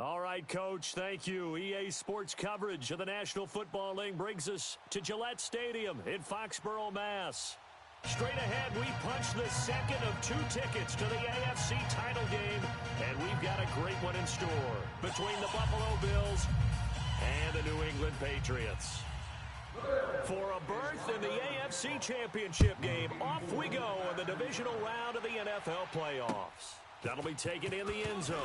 All right, Coach, thank you. EA Sports coverage of the National Football League brings us to Gillette Stadium in Foxborough, Mass. Straight ahead, we punch the second of 2 tickets to the AFC title game, and we've got a great one in store between the Buffalo Bills and the New England Patriots. For a berth in the AFC Championship game, off we go in the divisional round of the NFL playoffs. That'll be taken in the end zone.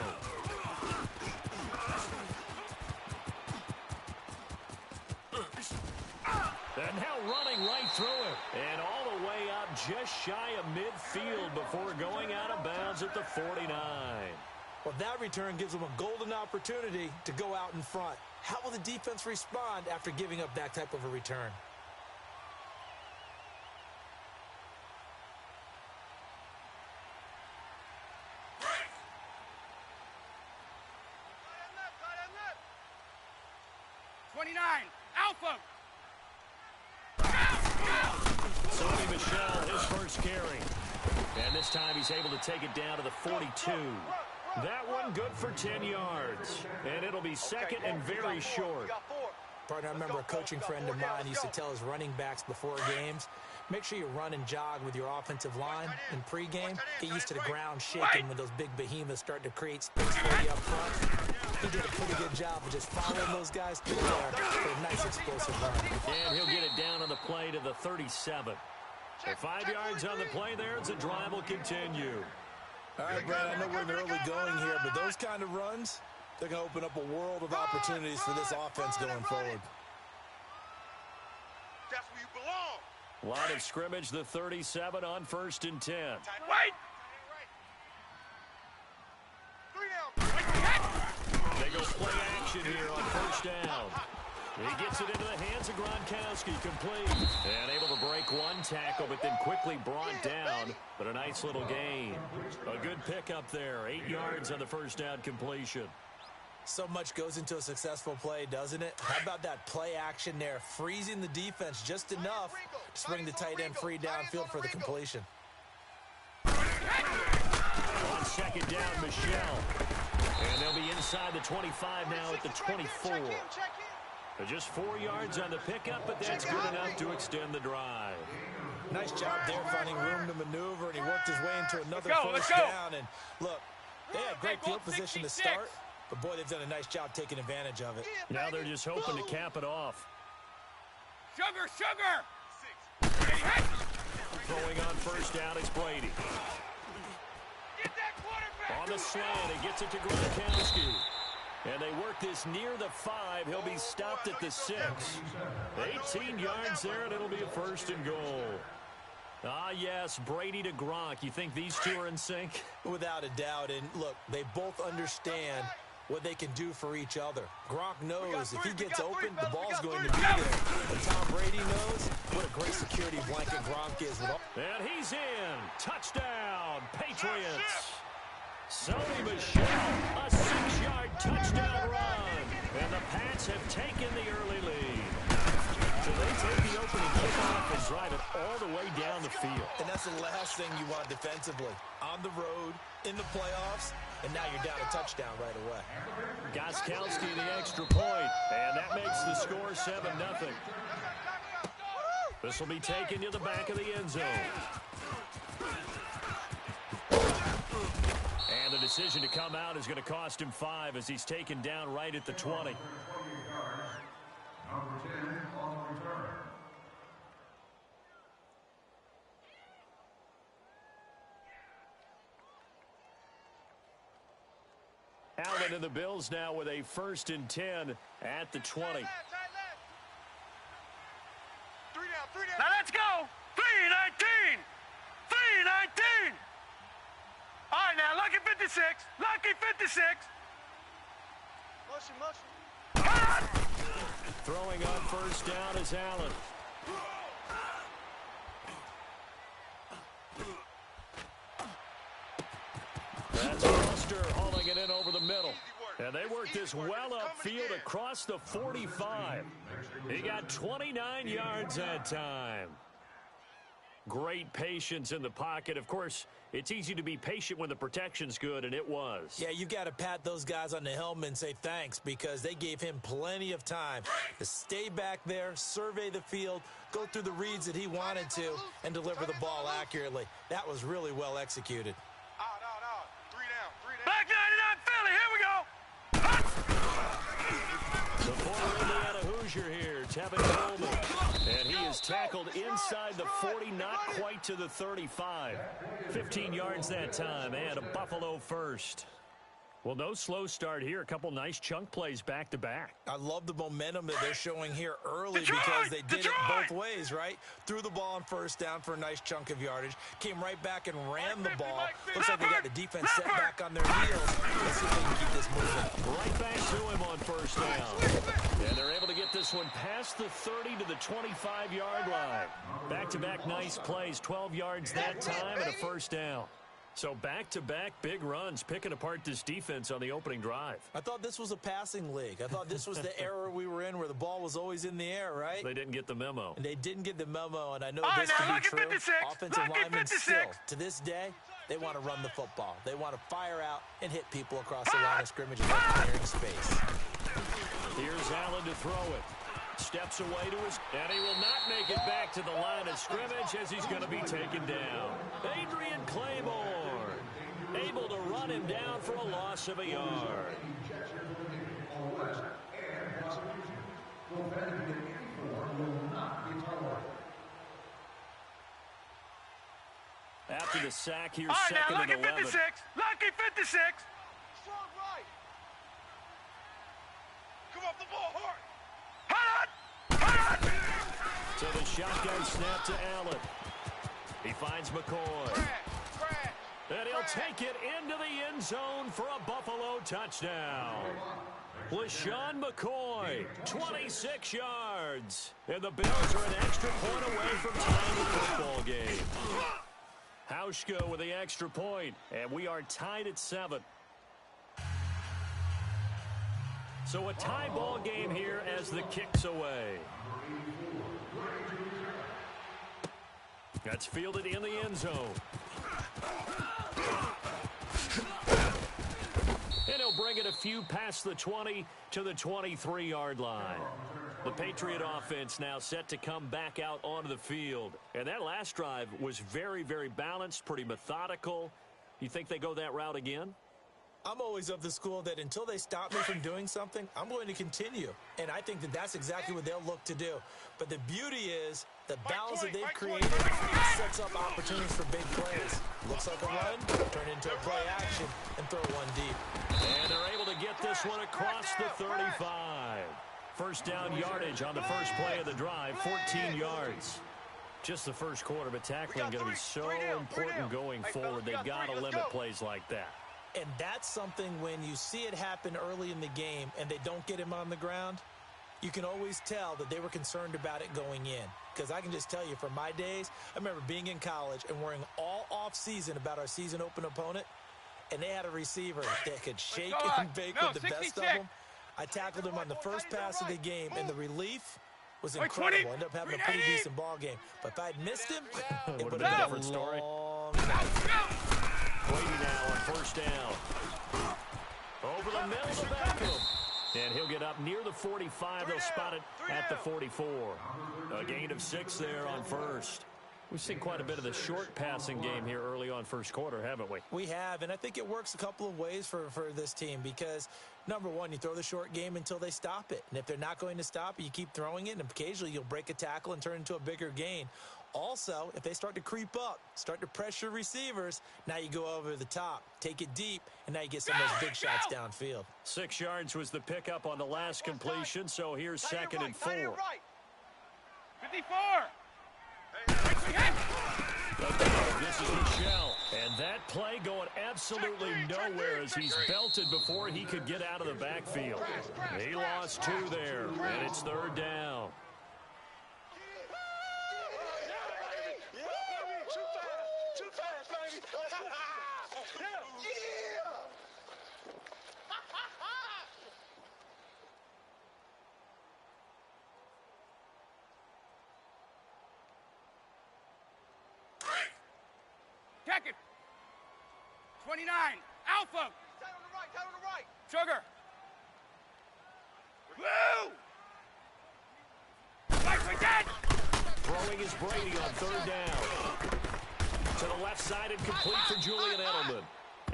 And now running right through it. And all the way up just shy of midfield before going out of bounds at the 49. Well, that return gives them a golden opportunity to go out in front. How will the defense respond after giving up that type of a return? Alpha. Sony Michel, his first carry. And this time he's able to take it down to the 42. That one good for 10 yards. And it'll be second and very short. Partner, I remember a coaching friend of mine used to tell his running backs before games, make sure you run and jog with your offensive line in pregame. Get used to the ground shaking when those big behemoths start to create space for you up front. He did a pretty good job of just following those guys through there for a nice explosive run. And he'll get it down on the play to the 37. So 5 yards on the play there as the drive will continue. All right, Brad, I know we're in the early going here, but those kind of runs, they're going to open up a world of opportunities for this offense going forward. That's where you belong. Line of scrimmage, the 37 on 1st and 10. Wait. They go play action here on 1st down. He gets it into the hands of Gronkowski, complete. And able to break one tackle, but then quickly brought down. But a nice little gain. A good pickup there. 8 yards on the 1st down completion. So much goes into a successful play, doesn't it? How about that play action there, freezing the defense just enough to bring the tight end free downfield for the completion. On 2nd down, Michel. And they'll be inside the 25 now at the 24. Just 4 yards on the pickup, but that's good enough to extend the drive. Nice job there finding room to maneuver, and he worked his way into another first down. And look, they had great field position to start, but boy, they've done a nice job taking advantage of it. Now they're just hoping to cap it off. Sugar! Throwing on 1st down, it's Brady. On the slant, it gets it to Gronkowski. And they work this near the 5. He'll be stopped at the 6. 18 yards there, and it'll be a 1st and goal. Ah, yes, Brady to Gronk. You think these two are in sync? Without a doubt. And look, they both understand what they can do for each other. Gronk knows if he gets open, the ball's going to be there. And Tom Brady knows what a great security blanket Gronk is. And he's in. Touchdown, Patriots. Sony Michel, a 6-yard touchdown run. And the Pats have taken the early lead. So they take the opening kickoff and drive it all the way down the field. And that's the last thing you want defensively. On the road, in the playoffs, and now you're down a touchdown right away. Gostkowski the extra point, and that makes the score 7-0. This will be taken to the back of the end zone. And the decision to come out is going to cost him 5 as he's taken down right at the 20. Allen and the Bills now with a 1st and 10 at the 20. Now let's go. 3-19. 3-19. All right, now, lucky 56. Lucky 56. Motion. Throwing on 1st down is Allen. That's Foster hauling it in over the middle. And they worked this well upfield across the 45. He got 29 yards that time. Great patience in the pocket. Of course, it's easy to be patient when the protection's good, and it was. Yeah, you've got to pat those guys on the helmet and say thanks because they gave him plenty of time to stay back there, survey the field, go through the reads that he wanted to, and deliver the ball accurately. That was really well executed. Out. 3 down. Back 99 Philly. Here we go. The former Indiana Hoosier here, Tevin Coleman. And he is tackled inside the 40, not quite to the 35. 15 yards that time, and a Buffalo first. Well, no slow start here. A couple nice chunk plays back-to-back. I love the momentum that they're showing here early because they did it both ways, right? Threw the ball on first down for a nice chunk of yardage. Came right back and ran the ball. Looks like they got the defense set back on their heels. Let's see if they can keep this moving. Right back to him on first down. And they're able to get this one past the 30 to the 25-yard line. Back-to-back nice plays. 12 yards that time and a first down. So back-to-back big runs, picking apart this defense on the opening drive. I thought this was a passing league. I thought this was the era we were in where the ball was always in the air, right? They didn't get the memo. And they didn't get the memo, and I know this to be true. Offensive linemen still, to this day, they want to run the football. They want to fire out and hit people across the line of scrimmage and clearing space. Here's Allen to throw it. Steps away to his, and he will not make it back to the line of scrimmage as he's going to be taken down. Adrian Claiborne able to run him down for a loss of a yard. After the sack, here's second and 11. Lucky 56. Lucky 56. Strong right. Come off the ball hard. So the shotgun snap to Allen. He finds McCoy. And he'll take it into the end zone for a Buffalo touchdown. LaShawn McCoy, 26 yards. And the Bills are an extra point away from tying the football game. Hauschka with the extra point, and we are tied at 7. So a tie ball game here as the kick's away. That's fielded in the end zone. And he'll bring it a few past the 20 to the 23-yard line. The Patriot offense now set to come back out onto the field. And that last drive was very, very balanced, pretty methodical. You think they go that route again? I'm always of the school that until they stop me from doing something, I'm going to continue. And I think that that's exactly what they'll look to do. But the beauty is the balance that they've created sets up opportunities for big plays. Looks like a run, turn into a play action, and throw one deep. And they're able to get this one across the 35. First down yardage on the first play of the drive, 14 yards. Just the first quarter, but tackling going to be so important going forward. They've got to limit plays like that. And that's something when you see it happen early in the game and they don't get him on the ground, you can always tell that they were concerned about it going in. Because I can just tell you from my days, I remember being in college and worrying all off-season about our season open opponent, and they had a receiver that could shake and bake with the best of them. I tackled him on the first pass of the game, and the relief was incredible. Ended up having a pretty decent ball game. But if I'd missed him, it would have been a different story. Brady now on first down. Over the middle to Beckham. And he'll get up near the 45. They'll spot it at the 44. A gain of 6 there on first. We've seen quite a bit of the short passing game here early on first quarter, haven't we? We have, and I think it works a couple of ways for this team because, number one, you throw the short game until they stop it. And if they're not going to stop it, you keep throwing it, and occasionally you'll break a tackle and turn into a bigger gain. Also, if they start to creep up, start to pressure receivers, now you go over the top, take it deep, and now you get some of those big shots downfield. 6 yards was the pickup on the last completion, so here's second and 4. 54. This is Michelle, and that play going absolutely nowhere as he's belted before he could get out of the backfield. He lost 2 there, and it's third down. 29. Alpha. Tight on the right. Tight on the right. Sugar. Woo! Right, we dead. Throwing is Brady on third down. To the left side and complete for Julian Edelman.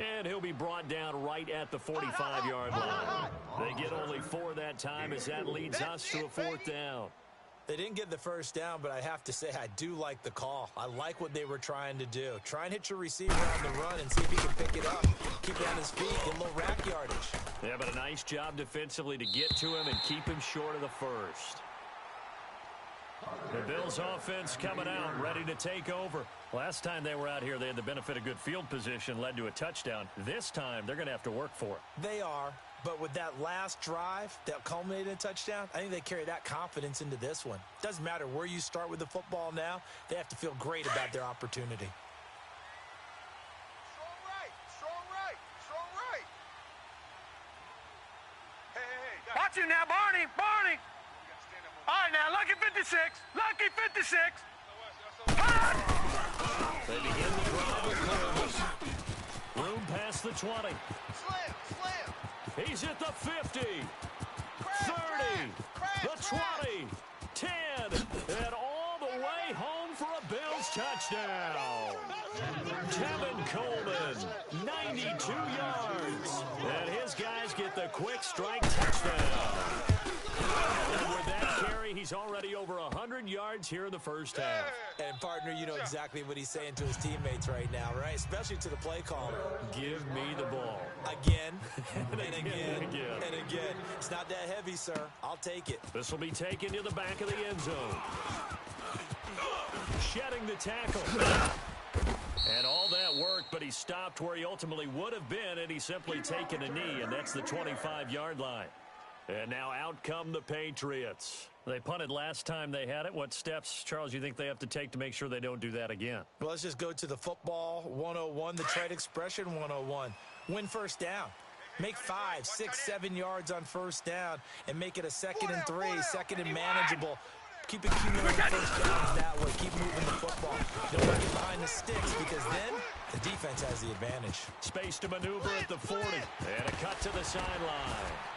And he'll be brought down right at the 45-yard line. They get only 4 that time as that leads us to a 4th down. They didn't get the first down, but I have to say I do like the call. I like what they were trying to do. Try and hit your receiver on the run and see if he can pick it up. Keep it on his feet, get a little rack yardage. Yeah, but a nice job defensively to get to him and keep him short of the first. The Bills offense coming out, ready to take over. Last time they were out here, they had the benefit of good field position, led to a touchdown. This time, they're going to have to work for it. They are, but with that last drive that culminated in a touchdown, I think they carry that confidence into this one. Doesn't matter where you start with the football now, they have to feel great about their opportunity. Strong right. Strong right. Strong right. Hey. Watch you now, Barney. Barney. All right, now, lucky 56. Lucky 56. They begin the drive with Columbus. Room past the 20. Slam. He's at the 50. 30. The 20. 10. And all the way home for a Bills touchdown. Tevin Coleman, 92 yards. And his guys get the quick strike touchdown. And with that carry, he's already over 100 yards here in the first half. And, partner, you know exactly what he's saying to his teammates right now, right? Especially to the play caller. Give me the ball. Again, and again, and again. It's not that heavy, sir. I'll take it. This will be taken to the back of the end zone. Shedding the tackle. And all that worked, but he stopped where he ultimately would have been, and he's simply taken a knee, and that's the 25-yard line. And now out come the Patriots. They punted last time they had it. What steps, Charles, you think they have to take to make sure they don't do that again? Well, let's just go to the football 101, the trade expression 101. Win first down. Make 5, 6, 7 yards on first down and make it a 2nd and 3, 2nd and manageable. Keep accumulating first downs that way. Keep moving the football. Don't get behind the sticks because then the defense has the advantage. Space to maneuver at the 40. And a cut to the sideline.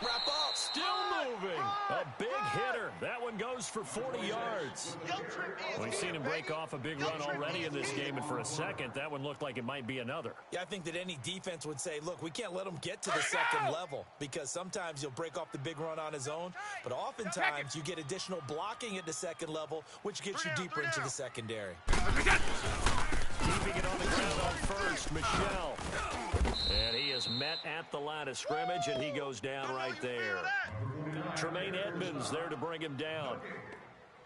Wrap up. Still moving. A big hitter. That one goes for 40 yards. We've seen him break off a big run already in this game, and for a second, that one looked like it might be another. Yeah, I think that any defense would say, look, we can't let him get to the second level because sometimes he'll break off the big run on his own, but oftentimes you get additional blocking at the second level, which gets you deeper into the secondary. Keeping it on the ground on first, Michelle. And he is met at the line of scrimmage, and he goes down right there. Tremaine Edmonds there to bring him down.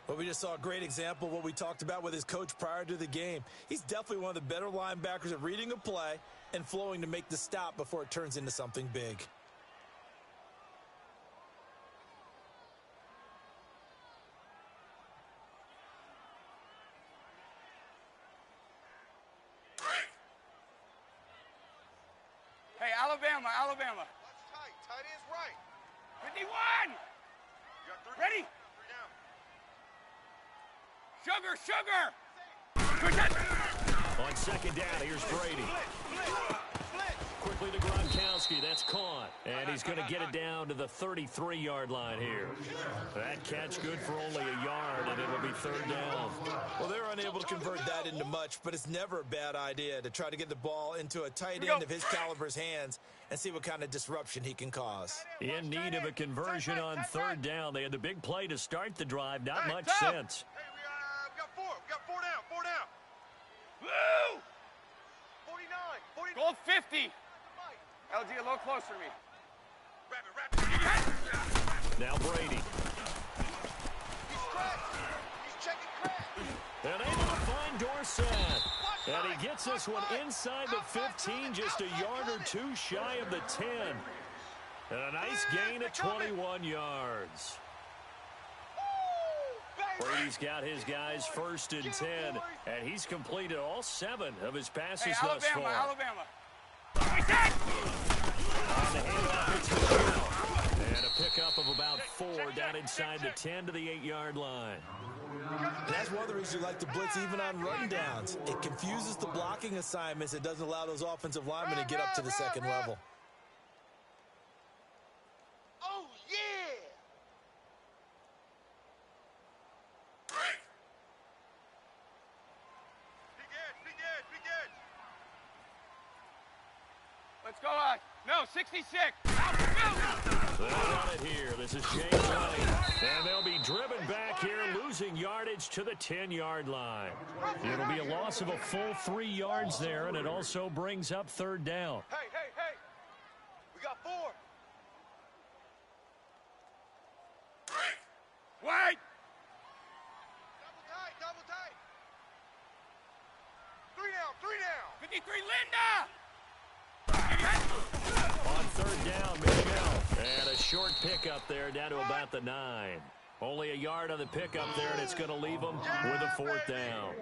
Well, we just saw a great example of what we talked about with his coach prior to the game. He's definitely one of the better linebackers at reading a play and flowing to make the stop before it turns into something big. Hey, Alabama. Watch tight. Tight is right. 51. You got 3. Ready? 3 down. Sugar. On second down, here's Brady. Quickly to Gronkowski. That's caught. And he's going to get it down to the 33-yard line here. That catch good for only a yard, and it'll be third down. Well, they're unable to convert that into much, but it's never a bad idea to try to get the ball into a tight end of his caliber's hands and see what kind of disruption he can cause. In need of a conversion on third down. They had the big play to start the drive. Not much sense. Hey, we got 4. We got 4 down. 4 down. Woo! 49. Goal 50. LG, a little closer to me. Wrap it. Now Brady. He's cracked. He's checking crack. And able to find Dorsett. And he gets this one inside the 15, just a yard or two shy of the 10. And a nice gain of 21 yards. Brady's got his guys first and 10, and he's completed all 7 of his passes thus far. Alabama. On the handoff, it's Michelle. And a pickup of about 4 down inside the 10 to the 8-yard line. And that's one of the reasons you like to blitz even on run downs. It confuses the blocking assignments. It doesn't allow those offensive linemen to get up to the second level. Oh, yeah! Big edge. Let's go out. No, 66. They'll run it here. This is Jaybreezy. And they'll be driven back here, losing yardage to the 10-yard line. It'll be a loss of a full 3 yards there, and it also brings up third down. Hey. We got 4. Wait. Double tight. 3 down. 53, Linda. On third down, Michelle. And a short pickup there down to about the 9. Only a yard on the pickup there, and it's going to leave them with a 4th down.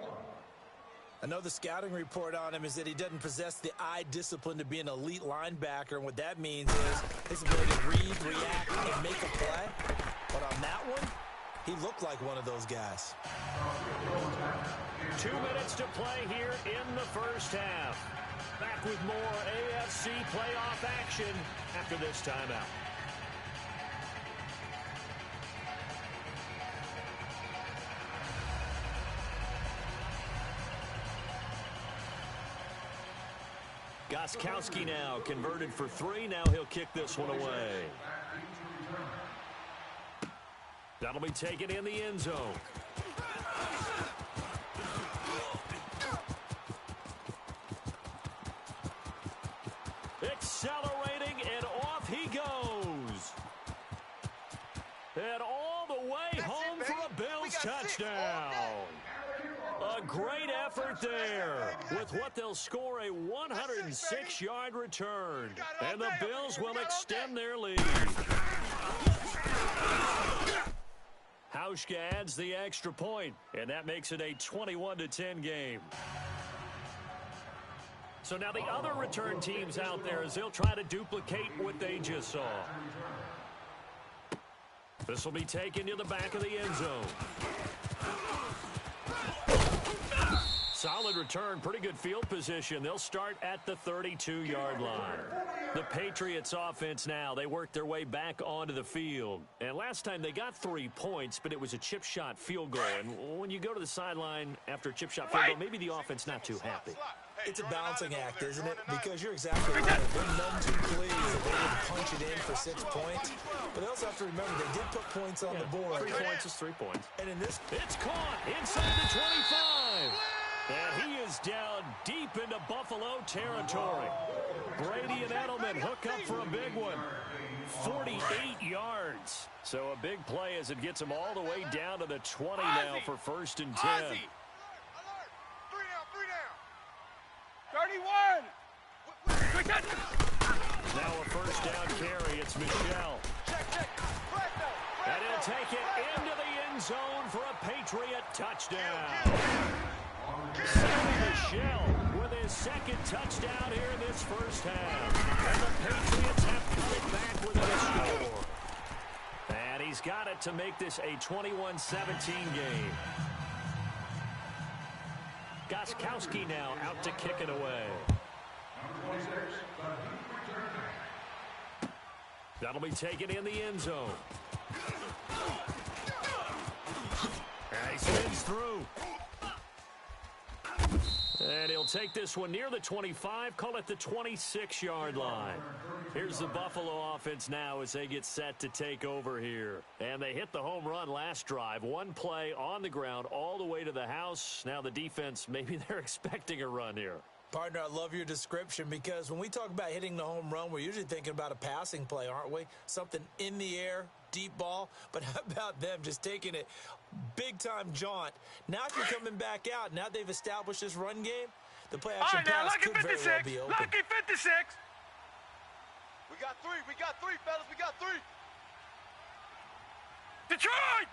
I know the scouting report on him is that he doesn't possess the eye discipline to be an elite linebacker, and what that means is his ability to read, react, and make a play. But on that one, he looked like one of those guys. 2 minutes to play here in the first half. Back with more AFC playoff action after this timeout. Gostkowski now converted for 3. Now he'll kick this one away. That'll be taken in the end zone. Accelerating, and off he goes. And all the way home for a Bills touchdown. A great effort there with what they'll score, a 106-yard return. And the Bills will extend their lead. Hauschka adds the extra point, and that makes it a 21-10 game. So now the other return teams out there, as they'll try to duplicate what they just saw. This will be taken to the back of the end zone. Solid return, pretty good field position. They'll start at the 32-yard line. The Patriots offense now, they work their way back onto the field. And last time they got 3 points, but it was a chip shot field goal. And when you go to the sideline after a chip shot field goal, maybe the offense not too happy. It's a balancing act, isn't it? Because you're exactly right. They're none too pleased that they didn't punch it in for 6 points. But they also have to remember they did put points on the board. 3 points is 3 points. And in this, it's caught inside the 25. And he is down deep into Buffalo territory. Brady and Edelman hook up for a big one. 48 yards. So a big play as it gets him all the way down to the 20 now for 1st and 10. Alert. 3 down. 31. Now a 1st down carry. It's Michelle. Check. And he'll take it into the end zone for a Patriot touchdown. Michelle with his 2nd touchdown here in this first half. And the Patriots have cut it back with a score. And he's got it to make this a 21-17 game. Gostkowski now out to kick it away. That'll be taken in the end zone. And he spins through. And he'll take this one near the 25, call it the 26-yard line. Here's the Buffalo offense now as they get set to take over here. And they hit the home run last drive. 1 play on the ground all the way to the house. Now the defense, maybe they're expecting a run here. partner, I love your description because when we talk about hitting the home run, we're usually thinking about a passing play, aren't we? Something in the air, deep ball. But how about them just taking it big-time jaunt? Now if you're coming back out, now they've established this run game, the play-action pass could very well be open. Lucky 56. We got three, fellas. We got three. Detroit!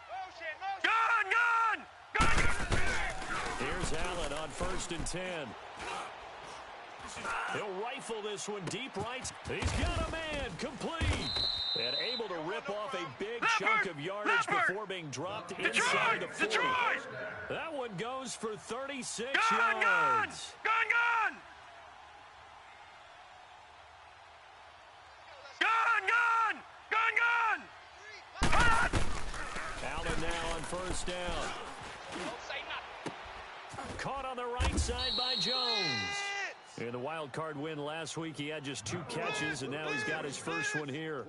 Motion. Gun! Here's Allen on 1st and 10. He'll rifle this one deep right. He's got a man complete. And able to rip off a big chunk of yardage before being dropped inside the 40. That one goes for 36 yards. Gun! Allen now on first down. Caught on the right side by Jones. In the wild card win last week, he had just 2 catches, and now he's got his first one here.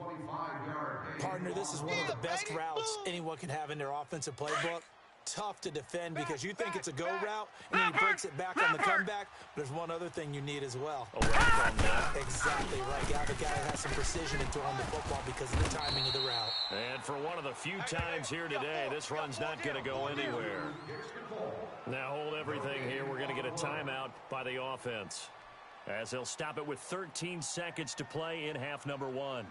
Partner, this is one of the best routes anyone can have in their offensive playbook. Tough to defend because you think it's a go route, and then he breaks it back on the comeback. There's one other thing you need as well. Exactly right. You have a guy that has some precision in throwing the football because of the timing of the route. And for one of the few times here today, this run's not going to go anywhere. Now hold everything here. We're going to get a timeout by the offense, as they'll stop it with 13 seconds to play in half number 1.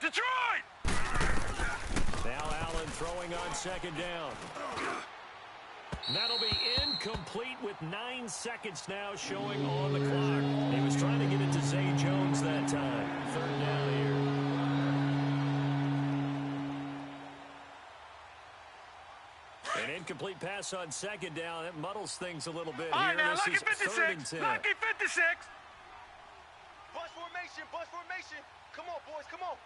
Detroit! Now Allen throwing on second down. That'll be incomplete with 9 seconds now showing on the clock. He was trying to get it to Zay Jones that time. Third down here. An incomplete pass on second down. That muddles things a little bit All right, here. now, This lucky is 56. 3rd and 10. Lucky 56. Bus formation. Come on, boys, come on.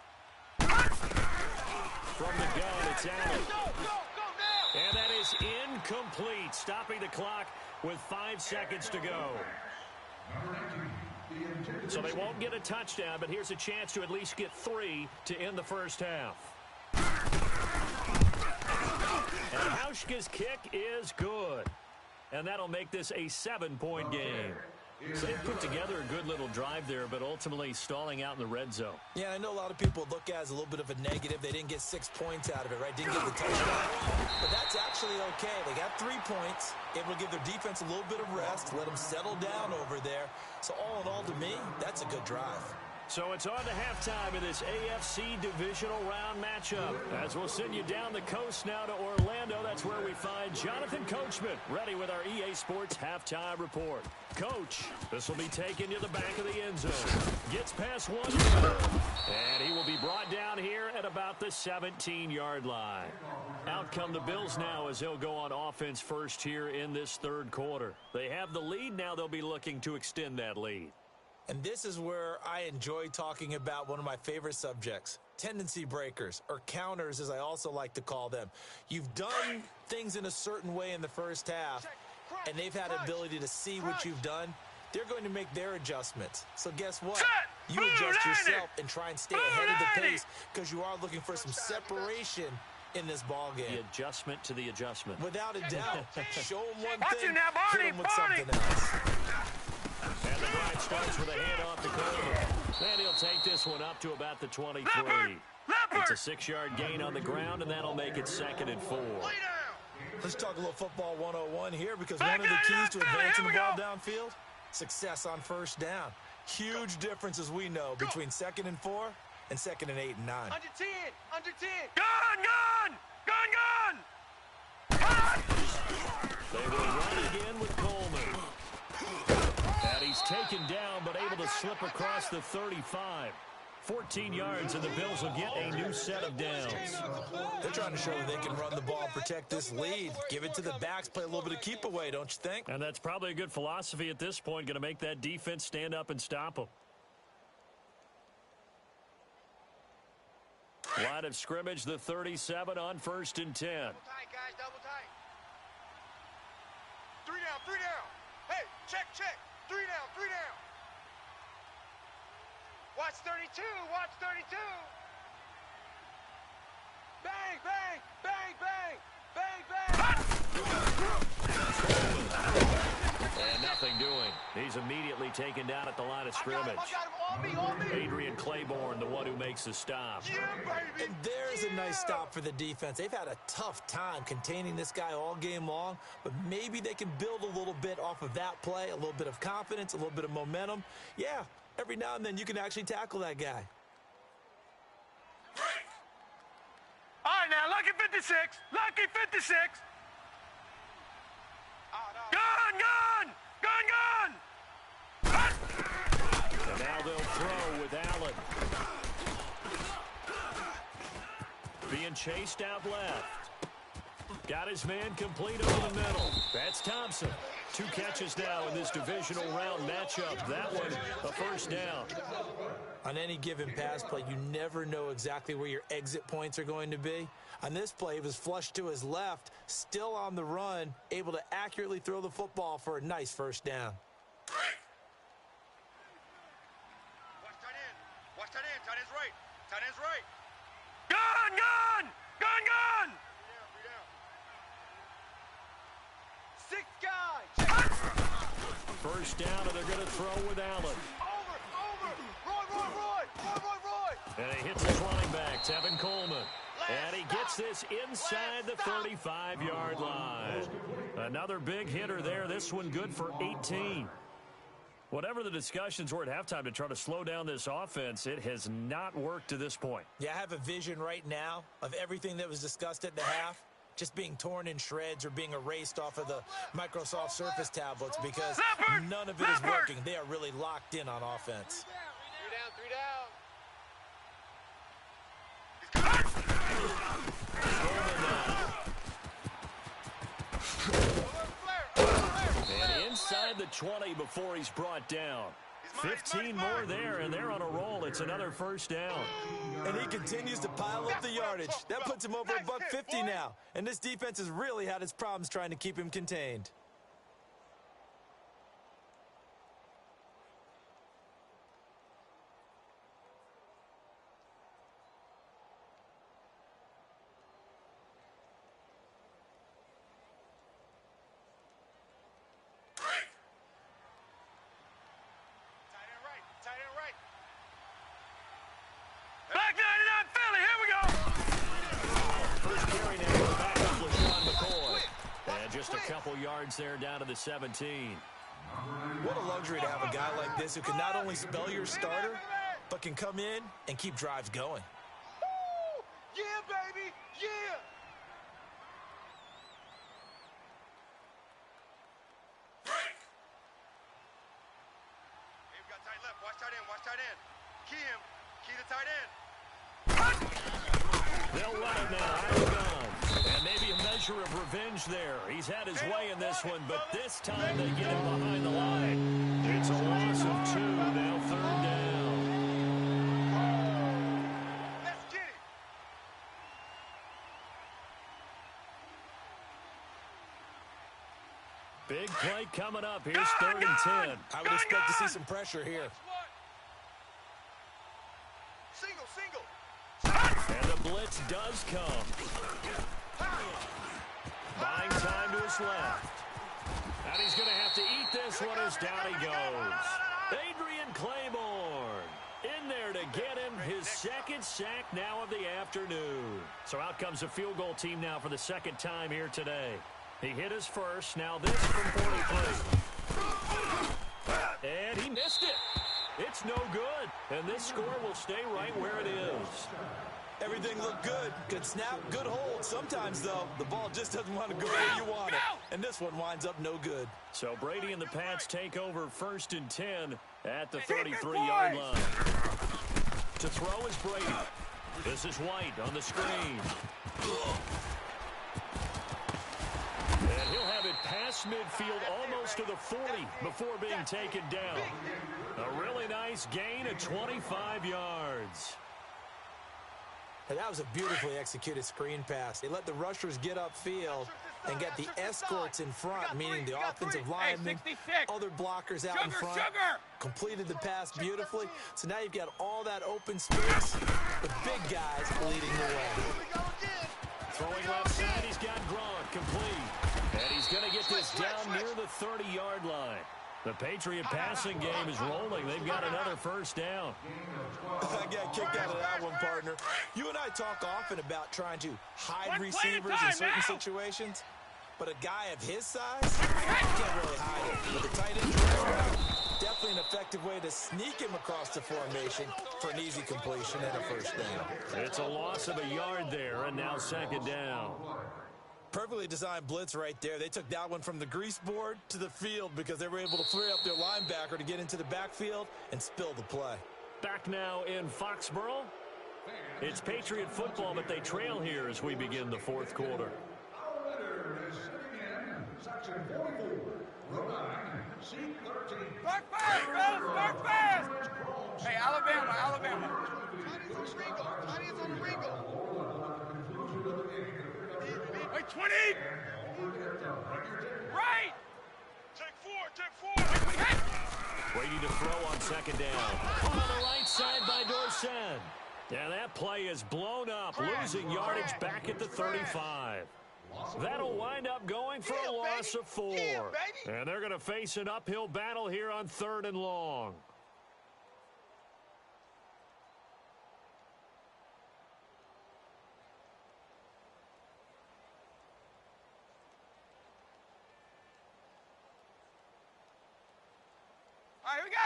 From the gun, it's Allen. Go now. And that is incomplete, stopping the clock with 5 seconds to go. So they won't get a touchdown, but here's a chance to at least get 3 to end the first half. And Hauschka's kick is good. And that'll make this a 7-point game. So they put together a good little drive there, but ultimately stalling out in the red zone. Yeah, I know a lot of people look at it as a little bit of a negative. They didn't get 6 points out of it, right? Didn't get the touchdown. But that's actually okay. They got 3 points, able to give their defense a little bit of rest, let them settle down over there. So all in all, to me, that's a good drive. So it's on to halftime in this AFC divisional round matchup. As we'll send you down the coast now to Orlando, that's where we find Jonathan Coachman, ready with our EA Sports halftime report. Coach, this will be taken to the back of the end zone. Gets past 1 yard, and he will be brought down here at about the 17-yard line. Out come the Bills now as they'll go on offense first here in this third quarter. They have the lead. Now they'll be looking to extend that lead. And this is where I enjoy talking about one of my favorite subjects, tendency breakers, or counters as I also like to call them. You've done things in a certain way in the first half, and they've had the ability to see what you've done. They're going to make their adjustments. So guess what? You adjust yourself and try and stay ahead of the pace because you are looking for some separation in this ball game. The adjustment to the adjustment. Without a doubt. Show them one thing, now, Barney, hit them with something else. And the drive starts with a handoff to Coleman. And he'll take this one up to about the 23. It's a 6-yard gain on the ground, and that'll make it 2nd and 4. Let's talk a little football 101 here because one of the keys to advancing the ball downfield, success on first down. Huge difference, as we know, between 2nd and 4 and 2nd and 8 and 9. Under 10. Gun! They will run again with Coleman. And he's taken down, but able to slip across the 35. 14 yards, and the Bills will get a new set of downs. They're trying to show that they can run the ball, protect this lead, give it to the backs, play a little bit of keep away, don't you think? And that's probably a good philosophy at this point, going to make that defense stand up and stop them. Line of scrimmage, the 37 on 1st and 10. Double tight, guys, double tight. 3 down. Hey, check. 3 down. Watch 32. Bang. And nothing doing. He's immediately taken down at the line of scrimmage. I got him. On me. Adrian Claiborne, the one who makes the stop. Yeah, baby. And there's a nice stop for the defense. They've had a tough time containing this guy all game long, but maybe they can build a little bit off of that play, a little bit of confidence, a little bit of momentum. Yeah, every now and then you can actually tackle that guy. All right, now, lucky 56. chased out left. Got his man complete over the middle. That's Thompson. 2 catches now in this divisional round matchup. That one, a first down. On any given pass play, you never know exactly where your exit points are going to be. On this play, he was flushed to his left, still on the run, able to accurately throw the football for a nice first down. Watch tight end. Watch tight end. Tight end's right. Tight end's right. Gun, gun! Gun, gun! 6 guys. First down, and they're going to throw with Allen. Over. Roy. And he hits his running back, Tevin Coleman. And he gets this inside the 35-yard line. Another big hitter there. This one good for 18. Whatever the discussions were at halftime to try to slow down this offense, it has not worked to this point. Yeah, I have a vision right now of everything that was discussed at the half just being torn in shreds or being erased off of the Microsoft Surface tablets because none of it is working. They are really locked in on offense. 3 down. And inside the 20 before he's brought down. 15 more there, and they're on a roll. It's another first down. And he continues to pile up the yardage. That puts him over $150 now. And this defense has really had its problems trying to keep him contained. Back 99 Philly, here we go! First carry now, back up with Sean McCoy. And just a couple yards there down to the 17. What a luxury to have a guy like this who can not only spell your starter, but can come in and keep drives going. Yeah, baby. Yeah. Hey, we got tight left. Watch tight end. Watch tight end. Key him. Key the tight end. They'll run it now. Out of bounds. And maybe a measure of revenge there. He's had his way in this one, but this time they get him behind the line. It's a loss of 2, now 3rd down. Let's get it. Big play coming up. Here's 3rd and 10. I would expect to see some pressure here. Single. And the blitz does come. Buying time to his left. And he's going to have to eat this one as down he goes. Adrian Claiborne in there to get him his 2nd sack now of the afternoon. So out comes the field goal team now for the 2nd time here today. He hit his first. Now this from 43. And he missed it. It's no good. And this score will stay right where it is. Everything looked good. Good snap, good hold. Sometimes, though, the ball just doesn't want to go where you want it. And this one winds up no good. So Brady and the Pats take over 1st and 10 at the 33-yard line. To throw is Brady. This is White on the screen. And he'll have it past midfield almost to the 40 before being taken down. A really nice gain of 25 yards. And that was a beautifully executed screen pass. They let the rushers get upfield and get the escorts in front, meaning the offensive linemen, other blockers out in front. Completed the pass beautifully. So now you've got all that open space, the big guys leading the way. Throwing left side, he's got Gronk complete. And he's going to get this down near the 30-yard line. The Patriot passing game is rolling. They've got another first down. I got kicked out of that one, partner. You and I talk often about trying to hide receivers in certain situations, but a guy of his size, you can't really hide it. But the tight end definitely an effective way to sneak him across the formation for an easy completion and a first down. It's a loss of a yard there, and now 2nd down. Perfectly designed blitz right there. They took that one from the grease board to the field because they were able to free up their linebacker to get into the backfield and spill the play. Back now in Foxborough. It's Patriot football, but they trail here as we begin the fourth quarter. Start fast, fellas! Start fast! Hey, Alabama. Tight on the Regal. Hey, 20! Right! Take four. Brady to throw on second down. On the right side by Dorsett. And that play is blown up, losing yardage back at the 35. That'll wind up going for a loss of 4. And they're going to face an uphill battle here on 3rd and long. All right, here we go!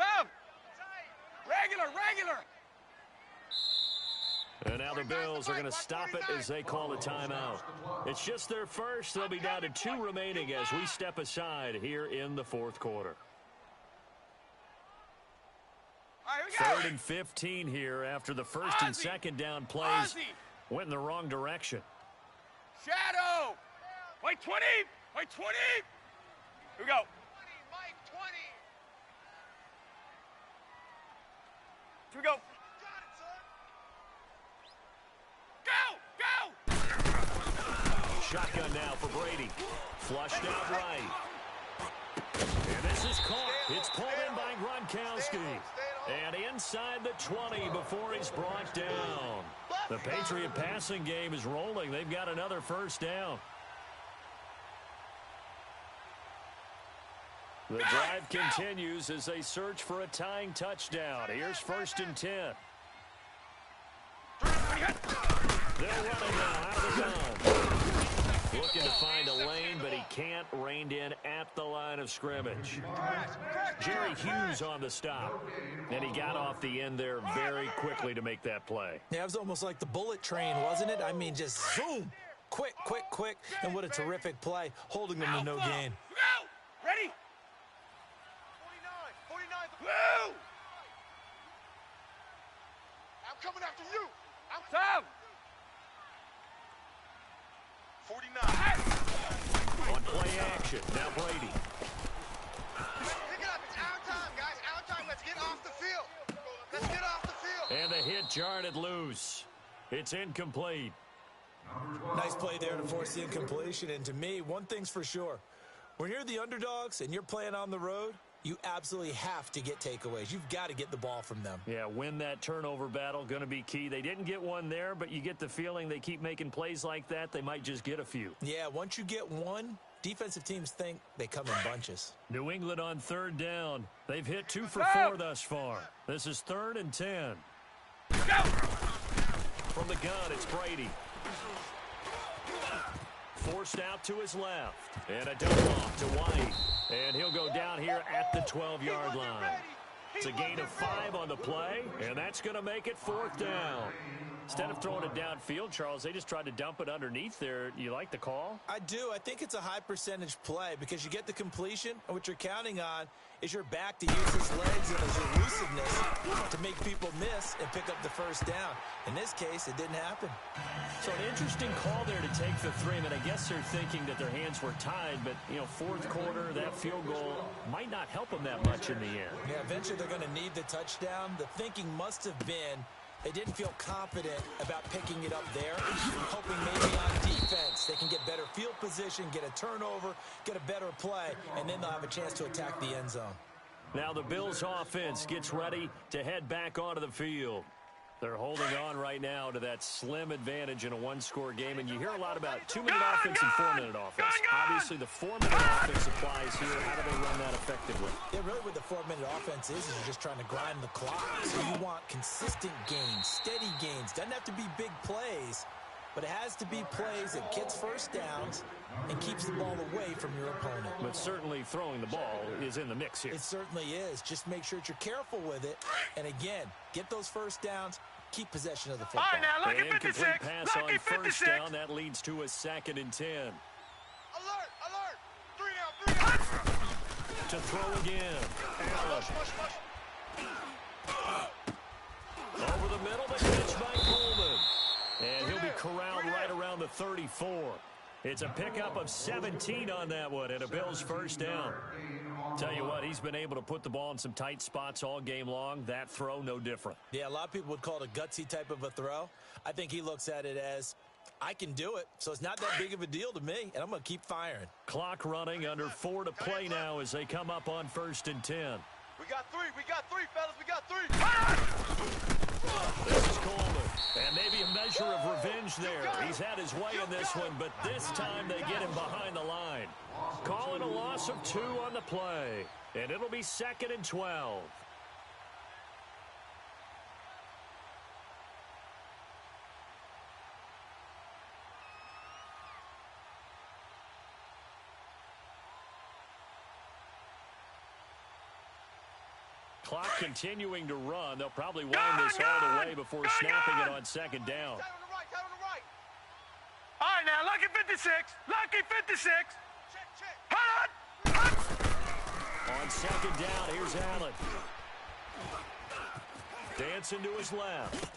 Tom! Regular! And now the Bills are going to stop it as they call a timeout. It's just their first. They'll be down to 2 remaining as we step aside here in the fourth quarter. All right, here we go! 3rd and 15 here after the first and second down plays went in the wrong direction. Shadow! Wait, 20! Here we go. Mike, 20. Here we go. Go! Shotgun now for Brady. Flushed out right. And this is caught. It's pulled in by Gronkowski. And inside the 20 before he's brought down. The Patriot passing game is rolling. They've got another first down. The drive continues as they search for a tying touchdown. Here's 1st and 10. They're running now out of the gun. Looking to find a lane, but he can't. Reined in at the line of scrimmage. Jerry Hughes on the stop. And he got off the end there very quickly to make that play. Yeah, it was almost like the bullet train, wasn't it? I mean, just zoom. Quick. And what a terrific play, holding them to no gain. Go! Ready? 49. Blue! I'm coming after you. Tom! 49. On play action, now Brady. Pick it up. It's our time, guys. Our time. Let's get off the field. And the hit jarred it loose. It's incomplete. Nice play there to force the incompletion. And to me, one thing's for sure. When you're the underdogs and you're playing on the road, you absolutely have to get takeaways. You've got to get the ball from them. Yeah, win that turnover battle, going to be key. They didn't get one there, but you get the feeling they keep making plays like that, they might just get a few. Yeah, once you get one, defensive teams think they come in bunches. New England on 3rd down. They've hit 2 for 4 thus far. This is 3rd and 10. Go! From the gun, it's Brady. Forced out to his left. And a dump off to White. And he'll go down here at the 12-yard line. It's a gain of 5 on the play, and that's going to make it 4th down. Instead of throwing it downfield, Charles, they just tried to dump it underneath there. You like the call? I do. I think it's a high percentage play because you get the completion, and what you're counting on is your back to use his legs and his elusiveness to make people miss and pick up the first down. In this case, it didn't happen. So an interesting call there to take the 3. I mean, I guess they're thinking that their hands were tied, but, you know, 4th quarter, that field goal might not help them that much in the end. Yeah, eventually they're going to need the touchdown. The thinking must have been they didn't feel confident about picking it up there, hoping maybe on defense they can get better field position, get a turnover, get a better play, and then they'll have a chance to attack the end zone. Now the Bills offense gets ready to head back onto the field. They're holding on right now to that slim advantage in a one-score game, and you hear a lot about 2-minute offense and 4-minute offense. Obviously, the 4-minute offense applies here. How do they run that effectively? Yeah, really what the 4-minute offense is you're just trying to grind the clock. So you want consistent gains, steady gains. Doesn't have to be big plays, but it has to be plays that gets first downs and keeps the ball away from your opponent. But certainly throwing the ball is in the mix here. It certainly is. Just make sure that you're careful with it. And again, get those first downs, keep possession of the football. All right, now, lucky 56. Incomplete pass Lucky on 56. first down. That leads to a 2nd and 10. Alert! 3 down. To throw again. Allen. Push. middle, the catch by Coleman. And he'll be corralled right around the 34. It's a pickup of 17 on that one and a Bills first down. Tell you what, he's been able to put the ball in some tight spots all game long. That throw, no different. Yeah, a lot of people would call it a gutsy type of a throw. I think he looks at it as, I can do it, so it's not that big of a deal to me, and I'm going to keep firing. Clock running, under 4 to play now as they come up on 1st and 10. We got three, fellas, we got three. This is Coleman, and maybe a measure of revenge there. He's had his way in this one, but this time they get him behind the line. Calling a loss of 2 on the play, and it'll be 2nd and 12. Clock continuing to run. They'll probably wind this all the way before snapping it on 2nd down. Tight on the right, tight on the right. All right, now, lucky 56. Lucky 56. Check. Hut! On 2nd down, here's Allen. Dancing to his left.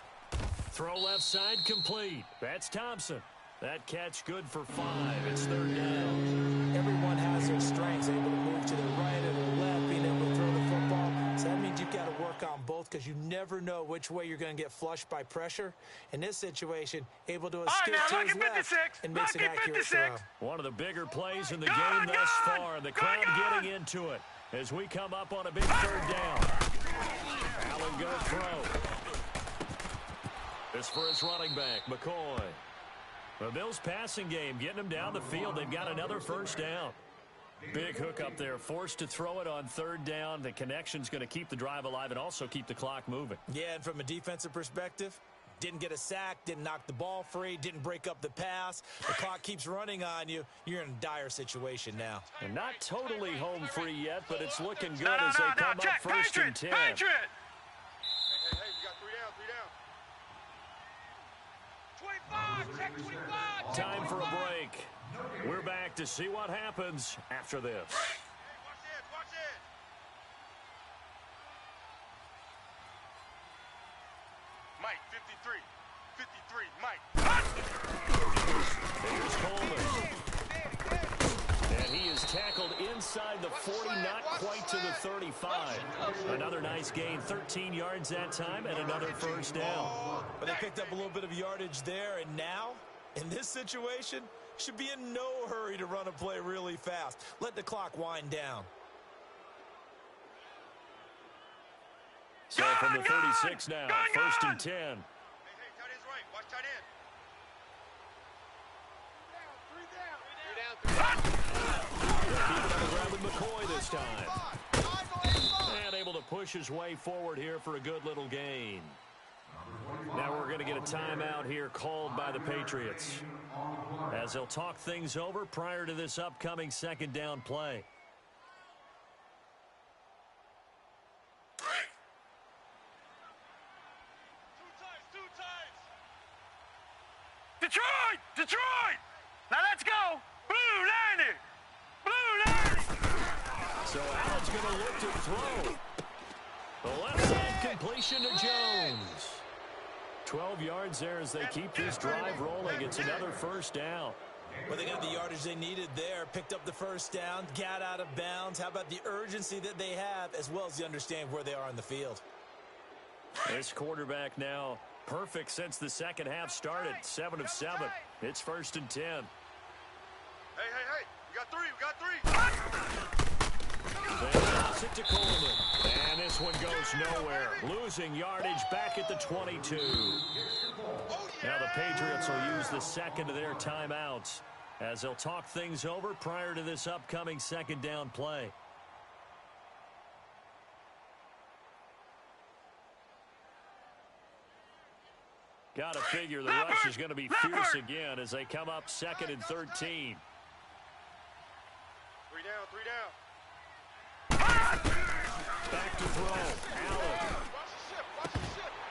Throw left side complete. That's Thompson. That catch good for 5. It's 3rd down. Everyone has their strengths, able to move to the right or the left, being able to throw the football. So that means you've got to work on both because you never know which way you're going to get flushed by pressure. In this situation, able to escape to his left and makes an accurate throw. One of the bigger plays in the game thus far. The crowd getting into it as we come up on a big 3rd down. Allen going to throw. This for his running back, McCoy. The Bills passing game, getting them down the field. They've got another 1st down. Big hook up there, forced to throw it on 3rd down. The connection's going to keep the drive alive and also keep the clock moving. Yeah, and from a defensive perspective, didn't get a sack, didn't knock the ball free, didn't break up the pass. The clock keeps running on you. You're in a dire situation now. And not totally home free yet, but it's looking good as they come up 1st and 10. Patriot! Hey, we got 3 down. 25, check 25. Time for a break. We're back to see what happens after this. Hey, watch it. Mike, 53, Mike. And he is tackled inside the 40, not quite to the 35. Another nice gain, 13 yards that time, and another 1st down. But they picked up a little bit of yardage there, and now, in this situation, should be in no hurry to run a play really fast. Let the clock wind down. So from the 36 now, 1st and 10. Hey, tight end's right. Watch tight end. 3 down. Keep it on the ground with McCoy this time. And able to push his way forward here for a good little gain. Now we're going to get a timeout here called by the Patriots as they'll talk things over prior to this upcoming 2nd down play. Two times. Detroit! Now let's go! Blue 90! Blue 90! So Allen's going to look to throw. The left side completion to Jones. 12 yards there as they keep this drive rolling. It's another 1st down. Well, they got the yardage they needed there, picked up the 1st down, got out of bounds. How about the urgency that they have as well as the understanding where they are in the field? This quarterback now perfect since the 2nd half started. 7 of 7. It's 1st and 10. Hey. We got three. They toss it to Coleman. And this one goes nowhere. Losing yardage back at the 22. Now the Patriots will use the 2nd of their timeouts as they'll talk things over prior to this upcoming 2nd down play. Got to figure the rush is going to be fierce again as they come up 2nd and 13. 3 down. Back to throw. Allen. Watch the ship.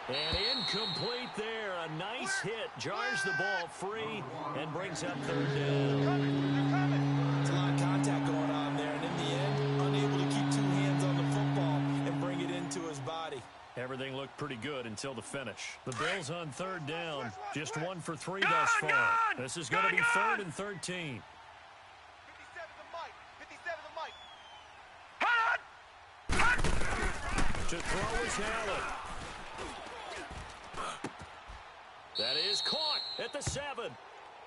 And incomplete there. A nice hit. Jars the ball free and brings up 3rd down. There's a lot of contact going on there, and in the end, unable to keep 2 hands on the football and bring it into his body. Everything looked pretty good until the finish. The Bills on third down. Just 1 for 3 thus far. This is going to be 3rd and 13. 57 to Mike. 57 to Mike. To throw is Allen. That is caught at the 7.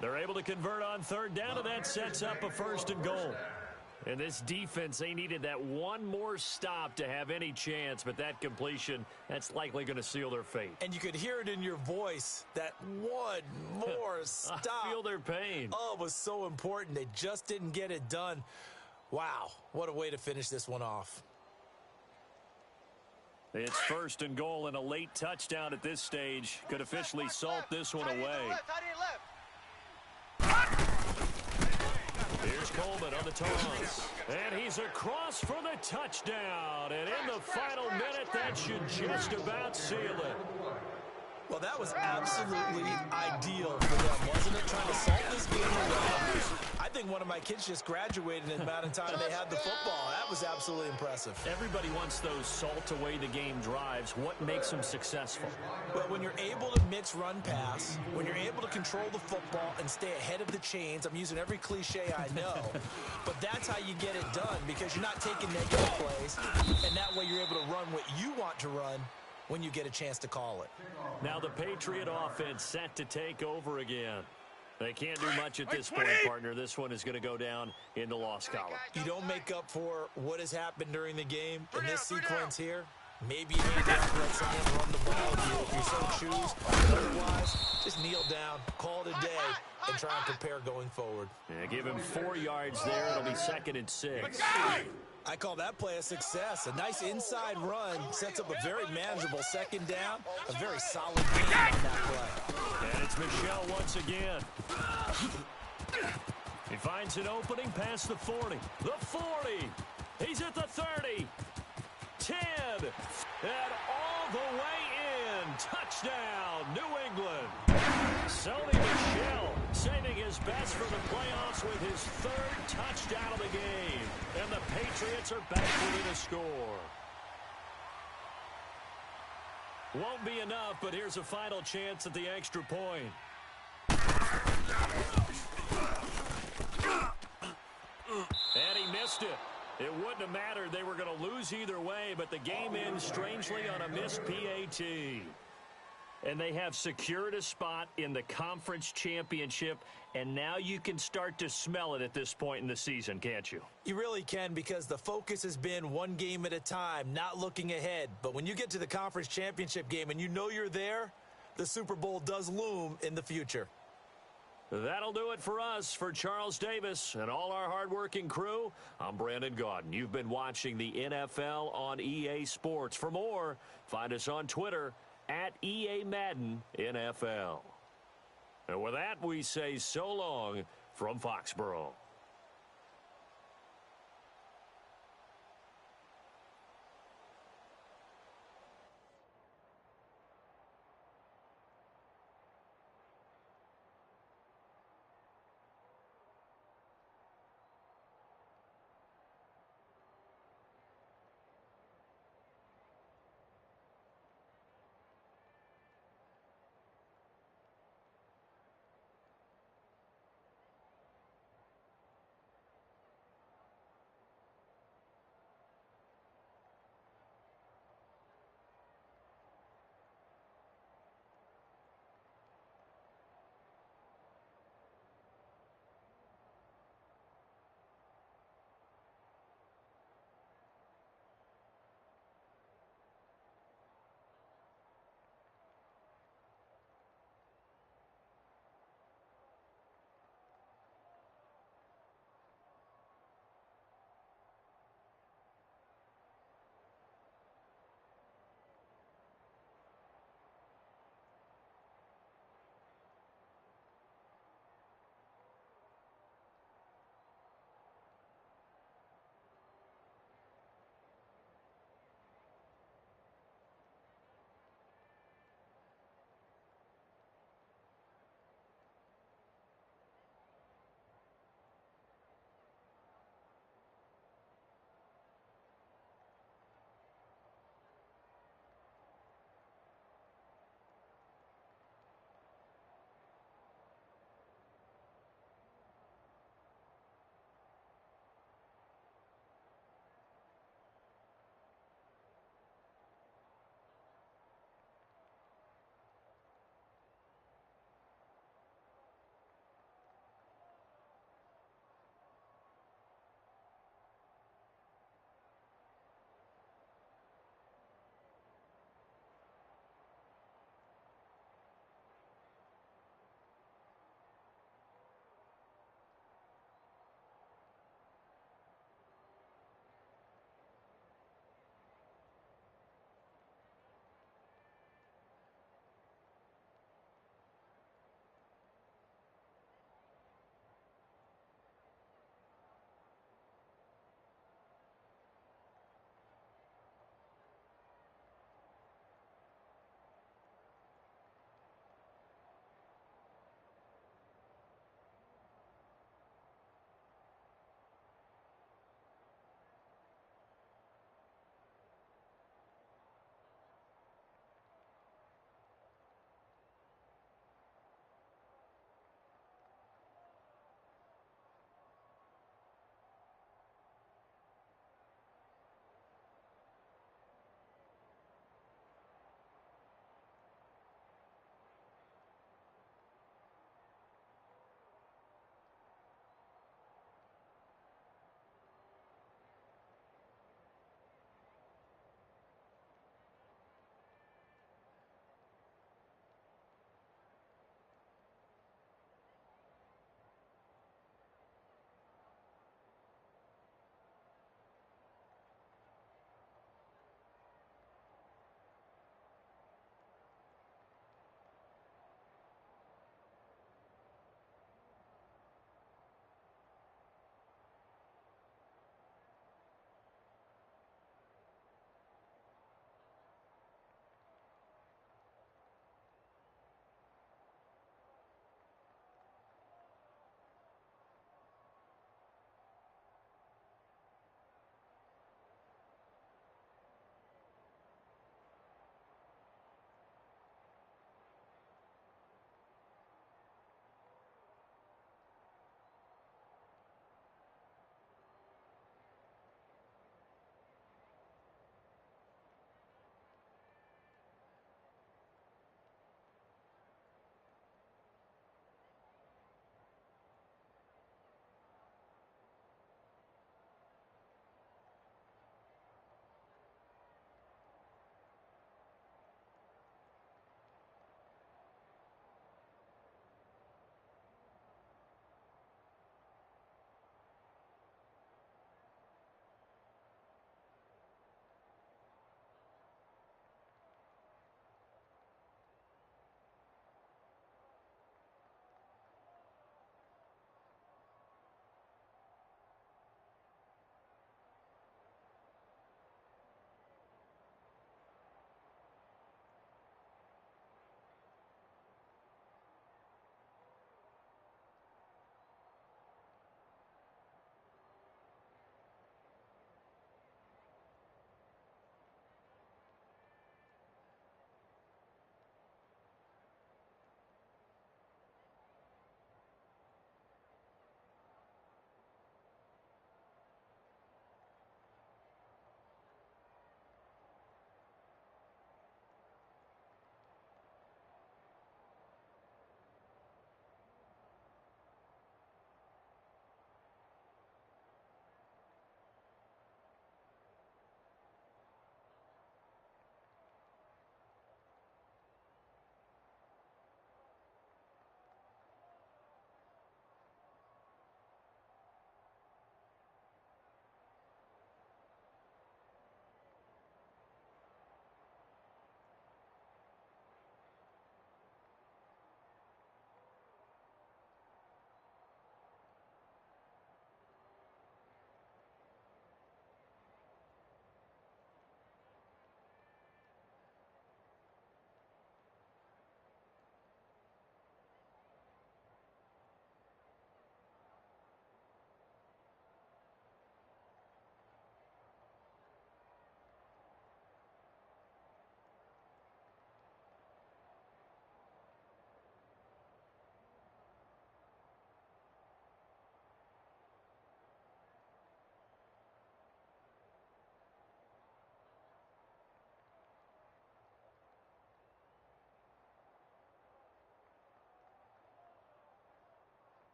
They're able to convert on third down, and that sets up a 1st and goal. And this defense, they needed that one more stop to have any chance, but that completion, that's likely going to seal their fate. And you could hear it in your voice, that one more stop. I feel their pain. Oh, it was so important. They just didn't get it done. Wow, what a way to finish this one off. It's 1st and goal, and a late touchdown at this stage could officially salt this one away. Here's Coleman on the toss. And he's across for the touchdown. And in the final minute, that should just about seal it. Well, that was absolutely ideal for them, wasn't it? Trying to salt this game away. I think one of my kids just graduated in Madden time they had the football. That was absolutely impressive. Everybody wants those salt-away-the-game drives. What makes them successful? Well, when you're able to mix run-pass, when you're able to control the football and stay ahead of the chains, I'm using every cliche I know, but that's how you get it done because you're not taking negative plays, and that way you're able to run what you want to run when you get a chance to call it. Now the Patriot offense set to take over again. They can't do much at this point, partner. This one is going to go down in the loss column. You don't make up for what has happened during the game in this sequence here. Maybe you need to let someone run the ball if you so choose. Otherwise, just kneel down, call it a day, and try and prepare going forward. Yeah, give him 4 yards there. It'll be 2nd and 6. I call that play a success. A nice inside run sets up a very manageable 2nd down. A very solid game on that play. And it's Michel once again. He finds an opening past the 40. The 40. He's at the 30. 10. And all the way in. Touchdown, New England. Sony Michel saving his best for the playoffs with his 3rd touchdown of the game. And the Patriots are back within a score. Won't be enough, but here's a final chance at the extra point. And he missed it. It wouldn't have mattered. They were going to lose either way, but the game ends strangely on a missed PAT. And they have secured a spot in the conference championship, and now you can start to smell it at this point in the season, can't you? You really can, because the focus has been one game at a time, not looking ahead. But when you get to the conference championship game and you know you're there, the Super Bowl does loom in the future. That'll do it for us. For Charles Davis and all our hardworking crew, I'm Brandon Gaudin. You've been watching the NFL on EA Sports. For more, find us on Twitter at EA Madden NFL. And with that, we say so long from Foxborough.